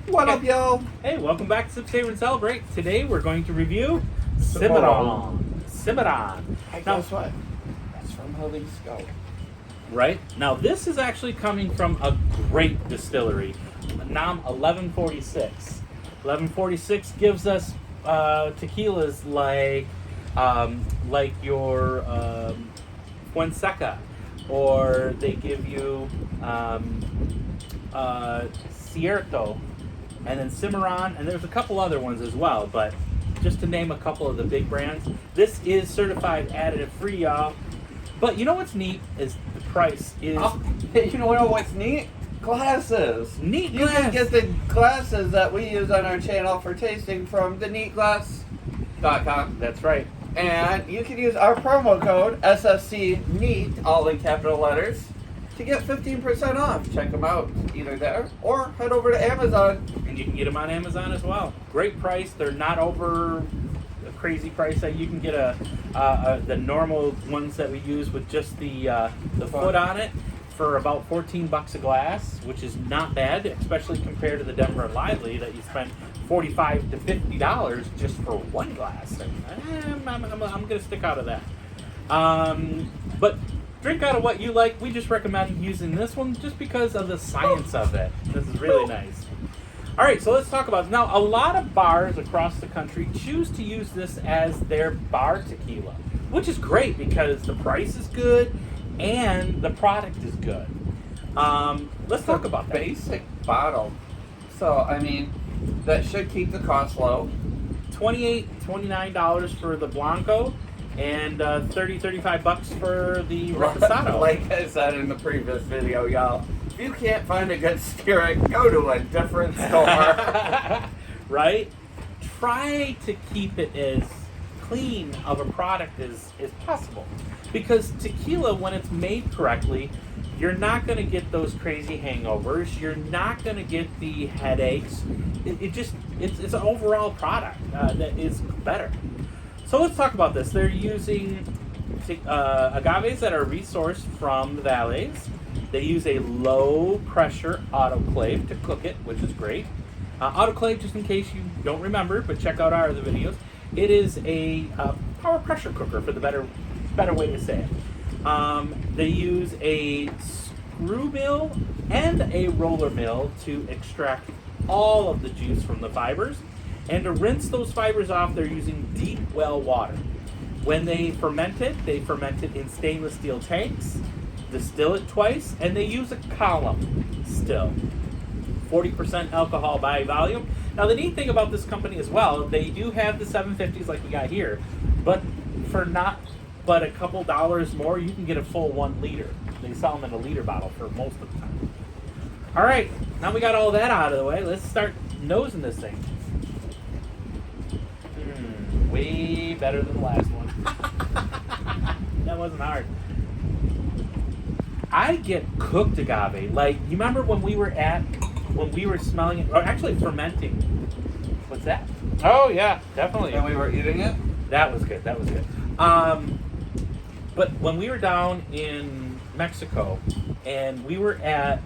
What up, yo? Hey, welcome back to Savor and Celebrate. Today we're going to review Cimarron. Cimarron. Hey, Now, guess what? That's from Jalisco. right? Now, this is actually coming from a great distillery, NAM 1146. 1146 gives us tequilas like your Fuenseca, or they give you Cierto, and then Cimarron, and there's a couple other ones as well, but just to name a couple of the big brands. This is certified additive free, y'all. But you know what's neat is the price is Hey, you know what's neat? Glasses. neat. You can get the glasses that we use on our channel for tasting from theneatglass.com. That's right. And you can use our promo code SFCNEAT, all in capital letters, to get 15% off. Check them out either there or head over to Amazon. And you can get them on Amazon as well. Great price. They're not over a crazy price that you can get the normal ones that we use with just the foot on it for about $14 a glass, which is not bad, especially compared to the Denver and Lively that you spend $45 to $50 just for one glass. And I'm going to stick out of that. But drink out of what you like. We just recommend using this one just because of the science of it. This is really nice. All right, so let's talk about it. Now, a lot of bars across the country choose to use this as their bar tequila, which is great because the price is good and the product is good. Let's talk about that. Basic bottle. So, I mean, that should keep the cost low. $28, $29 for the Blanco, and $35 for the Reposado. Like I said in the previous video, y'all, if you can't find a good spirit, go to a different store. Right? Try to keep it as clean of a product as possible. Because tequila, when it's made correctly, you're not going to get those crazy hangovers. You're not going to get the headaches. It's an overall product that is better. So let's talk about this. They're using agaves that are resourced from the valleys. They use a low-pressure autoclave to cook it, which is great. Autoclave, just in case you don't remember, but check out our other videos. It is a power pressure cooker, for the better way to say it. They use a screw mill and a roller mill to extract all of the juice from the fibers. And to rinse those fibers off, they're using deep well water. When they ferment it in stainless steel tanks, distill it twice, and they use a column still. 40% alcohol by volume. Now, the neat thing about this company as well, they do have the 750s like we got here, but for not but a couple dollars more, you can get a full 1 liter. They sell them in a liter bottle for most of the time. All right, now we got all that out of the way. Let's start nosing this thing. Way better than the last one. That wasn't hard. I get cooked agave. Like, you remember when we were smelling it, or actually fermenting. What's that? Oh yeah, definitely. And we were eating it? That was good. But when we were down in Mexico, and we were at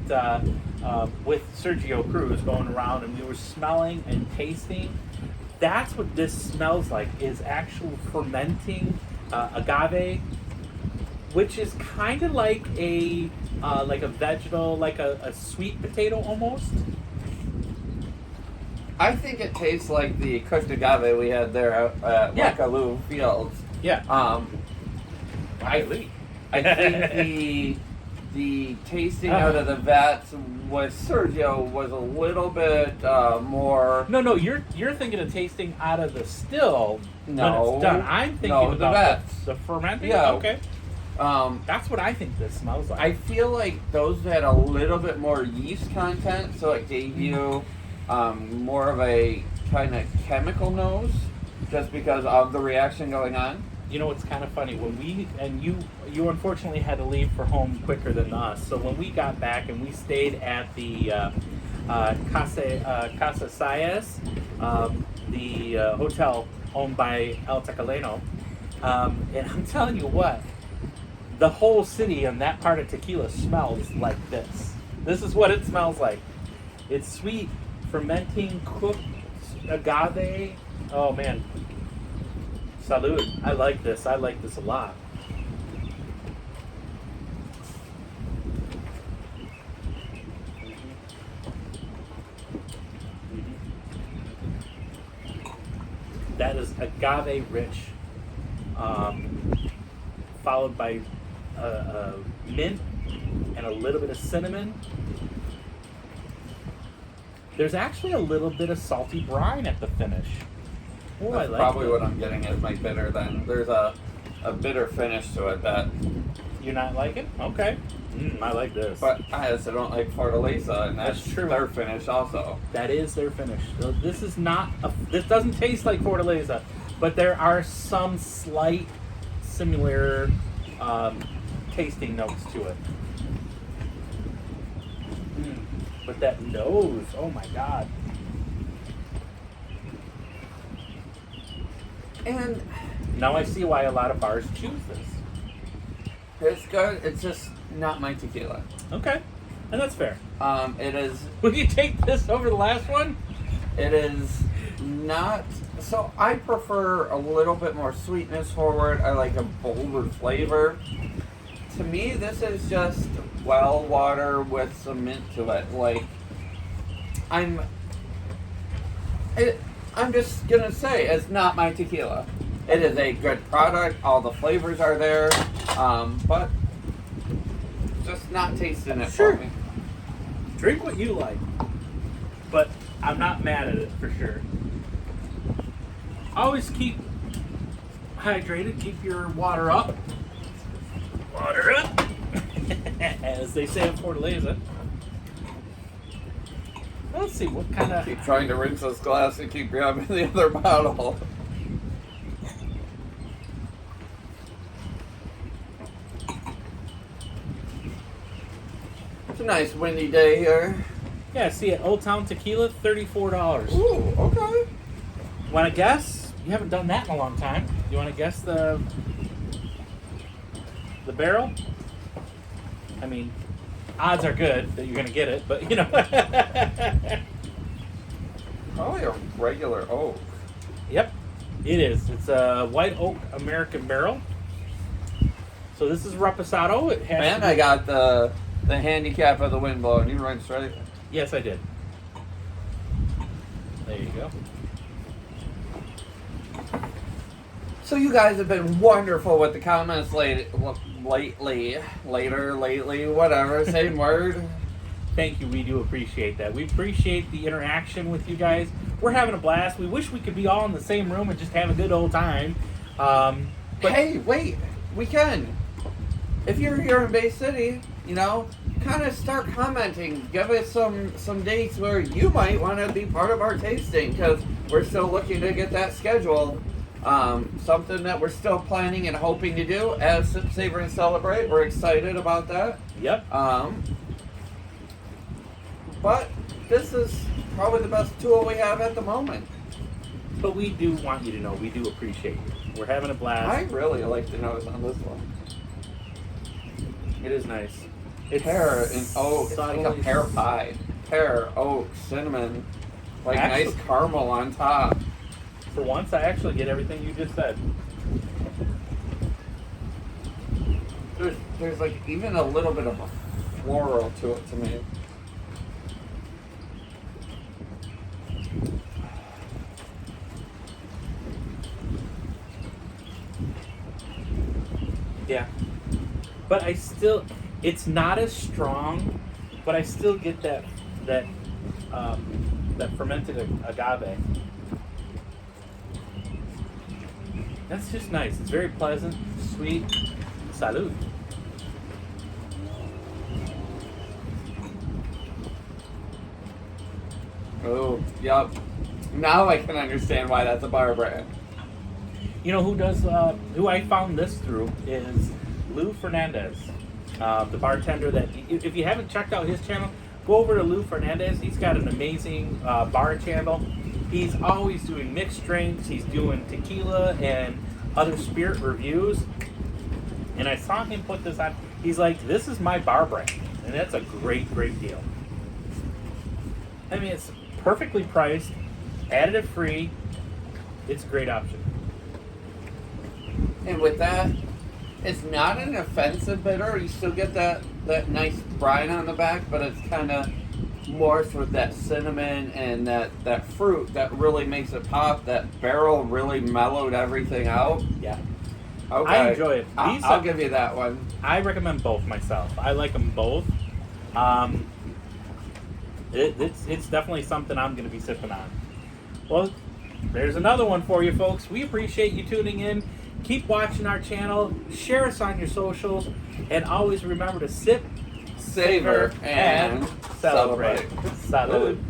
with Sergio Cruz going around, and we were smelling and tasting. That's what this smells like, is actual fermenting agave, which is kind of like a vegetal, like a sweet potato almost. I think it tastes like the cooked agave we had there at Wakaloo Fields. Yeah. I think the tasting out of the vats with Sergio was a little bit more. No, you're thinking of tasting out of the still when No. it's done. I'm thinking No, the about vats. the fermenting. Yeah. Okay. That's what I think this smells like. I feel like those had a little bit more yeast content, so it gave you more of a kind of chemical nose, just because of the reaction going on. You know, it's kind of funny when you unfortunately had to leave for home quicker than us. So when we got back and we stayed at the Casa Sayas, the hotel owned by El Tecaleno, and I'm telling you what, the whole city and that part of Tequila smells like this. This is what it smells like. It's sweet, fermenting cooked agave. Oh man, salud! I like this. I like this a lot. That is agave rich, followed by mint and a little bit of cinnamon. There's actually a little bit of salty brine at the finish. Oh, I That's like probably it. what I'm getting as my bitter then. There's a bitter finish to it that, You not like it? Okay. I like this. but I also don't like Fortaleza, and that's That's true. their finish also. That is their finish. So this is not. This doesn't taste like Fortaleza, but there are some slight similar tasting notes to it. But that nose, oh my god! And Now I see why a lot of bars choose this. it's good. It's just not my tequila. Okay, and that's fair. It is. Would you take this over the last one? It is not. So I prefer a little bit more sweetness forward. I like a bolder flavor. To me, this is just well water with some mint to it. Like, I'm just gonna say it's not my tequila. It is a good product. All the flavors are there, but just not tasting it Sure. for me. Drink what you like, but I'm not mad at it for sure. Always keep hydrated. Keep your water up. Water up, as they say in Fortaleza. Let's see what kind of. Keep trying to rinse this glass and keep grabbing the other bottle. It's a nice windy day here. Yeah, see at Old Town Tequila, $34. Ooh, okay. Want to guess? You haven't done that in a long time. You want to guess the barrel? I mean, odds are good that you're going to get it, but you know. Probably a regular oak. Yep, it is. It's a white oak American barrel. So this is Reposado. It has. And to be- I got the handicap of the wind blowing. You run straight. Yes, I did. There you go. So you guys have been wonderful with the comments lately, whatever, same word. Thank you. We do appreciate that. We appreciate the interaction with you guys. We're having a blast. We wish we could be all in the same room and just have a good old time. But Hey, wait, we can. If you're here in Bay City, kind of start commenting. Give us some dates where you might want to be part of our tasting, because we're still looking to get that scheduled. Something that we're still planning and hoping to do as Savor and Celebrate. We're excited about that. Yep. But this is probably the best tool we have at the moment. But we do want you to know we do appreciate you. We're having a blast. I really like the nose on this one. It is nice. It's Pear and oak. It's like a subtly- pear pie. Pear, oak, cinnamon. Like Actually- nice caramel on top. For once, I actually get everything you just said. There's like even a little bit of a floral to it to me. Yeah. But I still, it's not as strong, but I still get that fermented agave. That's just nice. It's very pleasant, sweet. Salud. Oh, yep. Now I can understand why that's a bar brand. You know who I found this through is Lou Fernandez, the bartender that, if you haven't checked out his channel, go over to Lou Fernandez. He's got an amazing bar channel. He's always doing mixed drinks. He's doing tequila and other spirit reviews. And I saw him put this on. He's like, this is my bar brand. And that's a great, great deal. I mean, it's perfectly priced, additive free. It's a great option. And with that, it's not an offensive bitter. You still get that nice brine on the back, but it's kind of more with that cinnamon and that fruit that really makes it pop. That barrel really mellowed everything out. Yeah. Okay. I enjoy it. I'll give you that one. I recommend both myself. I like them both. It's definitely something I'm going to be sipping on. Well, there's another one for you, folks. We appreciate you tuning in. Keep watching our channel. Share us on your socials. And always remember to sip, Savor, and celebrate. celebrate. Salud.